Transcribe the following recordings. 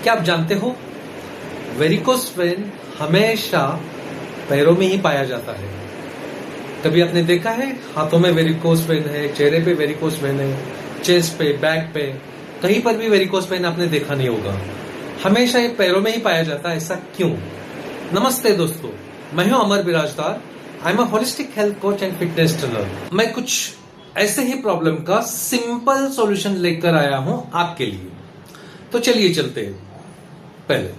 क्या आप जानते हो, वेरिकोस वेन हमेशा पैरों में ही पाया जाता है। कभी आपने देखा है हाथों में वेरिकोस वेन है, चेहरे पे वेरिकोस वेन है, चेस्ट पे, बैक पे, कहीं पर भी वेरिकोस वेन आपने देखा नहीं होगा। हमेशा ये पैरों में ही पाया जाता है, ऐसा क्यों? नमस्ते दोस्तों, मैं हूं Amar Birajdar. I am a holistic health coach and fitness trainer. मैं कुछ ऐसे ही प्रॉब्लम का सिंपल सॉल्यूशन लेकर आया हूं आपके लिए। तो चलिए चलते हैं। पहले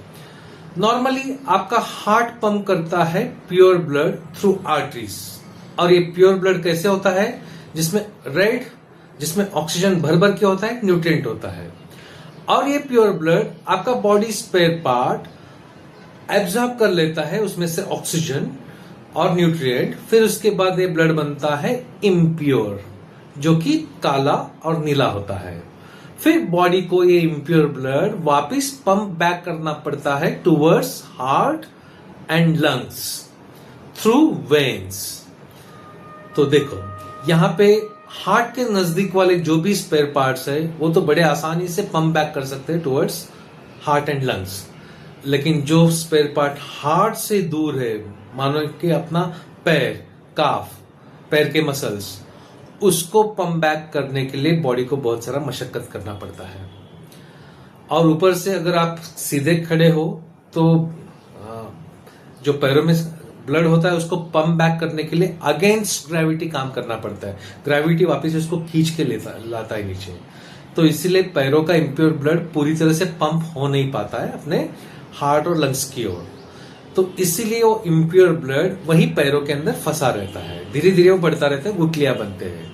नॉर्मली आपका हार्ट पंप करता है प्योर ब्लड थ्रू आर्टरीज। और ये प्योर ब्लड कैसे होता है? जिसमें रेड, जिसमें ऑक्सीजन भर भर के होता है, न्यूट्रिएंट होता है। और ये प्योर ब्लड आपका बॉडी स्पेयर पार्ट एब्जॉर्ब कर लेता है उसमें से ऑक्सीजन और न्यूट्रिएंट। फिर उसके बाद ये ब्लड बनता है इम्प्योर, जो कि काला और नीला होता है। फिर बॉडी को ये इम्प्योर ब्लड वापस पंप बैक करना पड़ता है towards heart and lungs through veins. तो देखो यहां पे हार्ट के नजदीक वाले जो भी स्पेयर पार्ट्स है वो तो बड़े आसानी से पंप बैक कर सकते हैं टुवर्ड्स हार्ट एंड लंग्स। लेकिन जो स्पेयर पार्ट हार्ट से दूर है, मानो कि अपना पैर, काफ, पैर के मसल्स, उसको पंप बैक करने के लिए बॉडी को बहुत सारा मशक्कत करना पड़ता है। और ऊपर से अगर आप सीधे खड़े हो तो जो पैरों में ब्लड होता है उसको पंप बैक करने के लिए अगेंस्ट ग्रेविटी काम करना पड़ता है। ग्रेविटी वापस उसको खींच के लाता है नीचे। तो इसीलिए पैरों का इम्प्योर ब्लड पूरी तरह से पंप हो नहीं पाता है अपने हार्ट और लंग्स की ओर। तो इसीलिए वो इम्प्योर ब्लड वही पैरों के अंदर फंसा रहता है, धीरे धीरे वो बढ़ता रहता है, गुठलियां बनते हैं।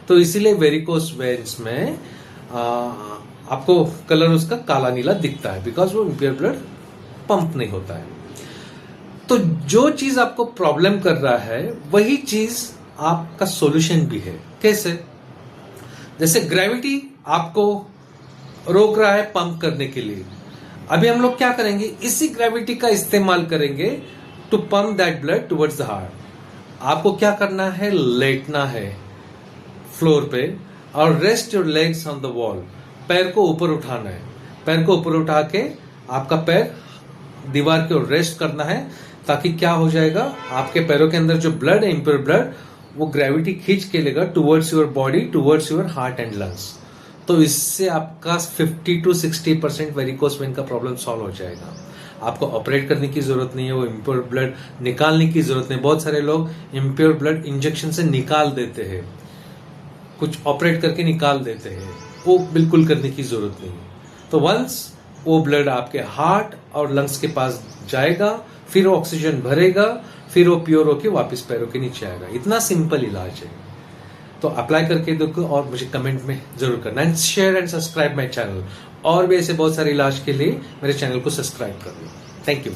तो इसीलिए वेरिकोस वेन्स में आपको कलर उसका काला नीला दिखता है, बिकॉज वो इम्प्योर ब्लड पंप नहीं होता है। तो जो चीज आपको प्रॉब्लम कर रहा है वही चीज आपका सॉल्यूशन भी है। कैसे? जैसे ग्रेविटी आपको रोक रहा है पंप करने के लिए। अभी हम लोग क्या करेंगे, इसी ग्रेविटी का इस्तेमाल करेंगे to pump that blood towards the heart. आपको क्या करना है, लेटना है फ्लोर पे और rest your legs on the wall. पैर को ऊपर उठाना है, पैर को ऊपर उठा के आपका पैर दीवार की ओर रेस्ट करना है, ताकि क्या हो जाएगा, आपके पैरों के अंदर जो ब्लड है, इम्प्योर ब्लड, वो ग्रेविटी खींच के लेगा towards your body, towards your heart and lungs. तो इससे आपका 50 to 60% वेरिकोस वेन का प्रॉब्लम सॉल्व हो जाएगा। आपको ऑपरेट करने की जरूरत नहीं है, वो इम्प्योर ब्लड निकालने की जरूरत नहीं। बहुत सारे लोग इम्प्योर ब्लड इंजेक्शन से निकाल देते हैं, कुछ ऑपरेट करके निकाल देते हैं, वो बिल्कुल करने की जरूरत नहीं। तो वंस वो ब्लड आपके हार्ट और लंग्स के पास जाएगा, फिर वो ऑक्सीजन भरेगा, फिर वो प्योर होके वापस पैरों के नीचे आएगा। इतना सिंपल इलाज है। तो अप्लाई करके देखो और मुझे कमेंट में जरूर करना। And share and subscribe my channel. और भी ऐसे बहुत सारे इलाज के लिए मेरे चैनल को सब्सक्राइब कर लो। Thank you.